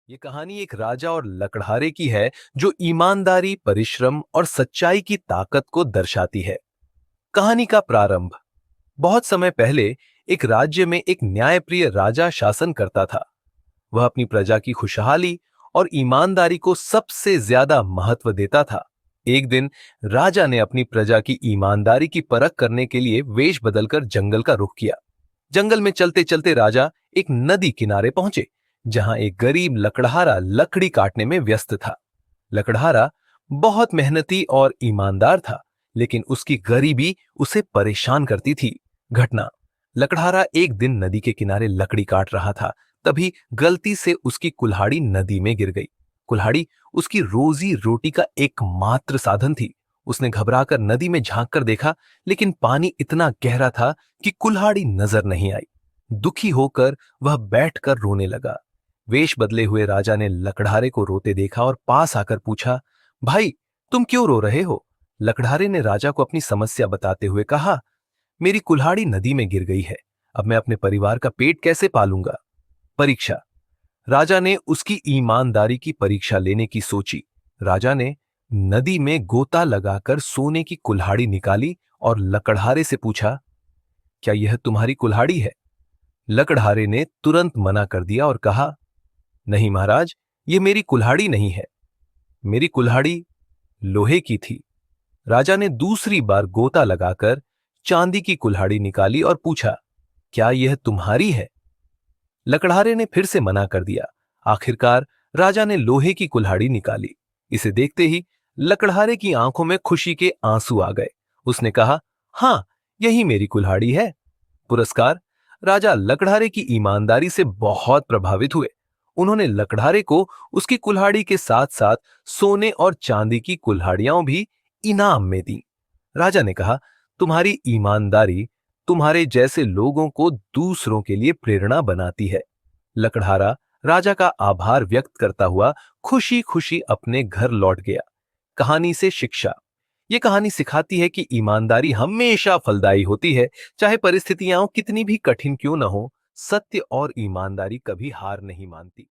ये कहानी एक राजा और लकड़हारे की है जो ईमानदारी, परिश्रम और सच्चाई की ताकत को दर्शाती है। कहानी का प्रारंभ बहुत समय पहले एक राज्य में एक न्यायप्रिय राजा शासन करता था। वह अपनी प्रजा की खुशहाली और ईमानदारी को सबसे ज्यादा महत्व देता था। एक दिन राजा ने अपनी प्रजा की ईमानदारी की परख करने के लिए वेश बदलकर जंगल का रुख किया। जंगल में चलते चलते राजा एक नदी किनारे पहुंचे, जहां एक गरीब लकड़हारा लकड़ी काटने में व्यस्त था। लकड़हारा बहुत मेहनती और ईमानदार था, लेकिन उसकी गरीबी उसे परेशान करती थी। घटना, लकड़हारा एक दिन नदी के किनारे लकड़ी काट रहा था। तभी गलती से उसकी कुल्हाड़ी नदी में गिर गई। कुल्हाड़ी उसकी रोजी रोटी का एकमात्र साधन थी। उसने घबराकर नदी में झांक कर देखा, लेकिन पानी इतना गहरा था कि कुल्हाड़ी नजर नहीं आई। दुखी होकर वह बैठकर रोने लगा। वेश बदले हुए राजा ने लकड़हारे को रोते देखा और पास आकर पूछा, भाई, तुम क्यों रो रहे हो? लकड़हारे ने राजा को अपनी समस्या बताते हुए कहा, मेरी कुल्हाड़ी नदी में गिर गई है। अब मैं अपने परिवार का पेट कैसे पालूंगा? परीक्षा। राजा ने उसकी ईमानदारी की परीक्षा लेने की सोची। राजा ने नदी में गोता लगाकर सोने की कुल्हाड़ी निकाली और लकड़हारे से पूछा, क्या यह तुम्हारी कुल्हाड़ी है? लकड़हारे ने तुरंत मना कर दिया और कहा, नहीं महाराज, ये मेरी कुल्हाड़ी नहीं है। मेरी कुल्हाड़ी लोहे की थी। राजा ने दूसरी बार गोता लगाकर चांदी की कुल्हाड़ी निकाली और पूछा, क्या यह तुम्हारी है? लकड़हारे ने फिर से मना कर दिया। आखिरकार राजा ने लोहे की कुल्हाड़ी निकाली। इसे देखते ही लकड़हारे की आंखों में खुशी के आंसू आ गए। उसने कहा, हां, यही मेरी कुल्हाड़ी है। पुरस्कार। राजा लकड़हारे की ईमानदारी से बहुत प्रभावित हुए। उन्होंने लकड़हारे को उसकी कुल्हाड़ी के साथ साथ सोने और चांदी की कुल्हाड़ियां भी इनाम में दी। राजा ने कहा, तुम्हारी ईमानदारी तुम्हारे जैसे लोगों को दूसरों के लिए प्रेरणा बनाती है। लकड़हारा राजा का आभार व्यक्त करता हुआ खुशी खुशी अपने घर लौट गया। कहानी से शिक्षा। यह कहानी सिखाती है कि ईमानदारी हमेशा फलदायी होती है, चाहे परिस्थितियां कितनी भी कठिन क्यों न हो। सत्य और ईमानदारी कभी हार नहीं मानती।